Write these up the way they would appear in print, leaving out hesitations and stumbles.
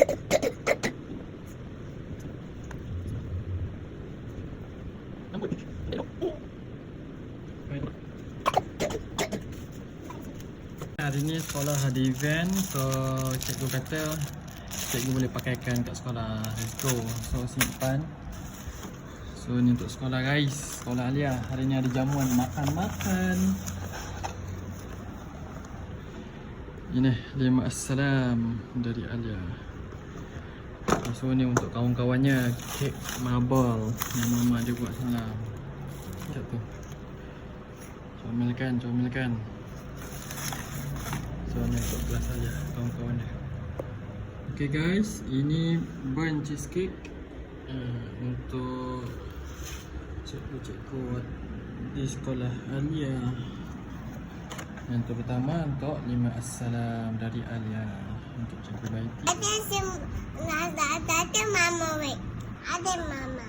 Hari ni sekolah ada event, so cikgu kata cikgu boleh pakaikan kat sekolah. Let's go. So simpan. So ni untuk sekolah guys, sekolah Alia. Hari ni ada jamuan makan-makan. Ini 5 assalam dari Alia. So ni untuk kawan-kawannya, kek marble yang mama dia buat semalam. Sekejap tu. Comel-comel. So ni untuk kelas Alia, kawan-kawan dia. Okay guys, ini burnt cheesecake untuk cikgu-cikgu di sekolah Alia. Yang pertama untuk 5 assalam dari Alia untuk cikgu Baiti. Ada mama weh. Ada mama.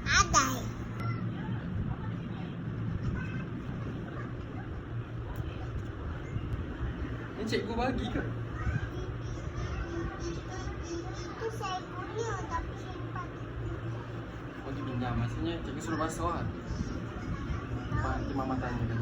Ada. Ni cikgu bagi ke? Itu saya punya tapi simpan. Oh dipinjam, maksudnya cikgu suruh basuh lah. Nanti mama tanya kan.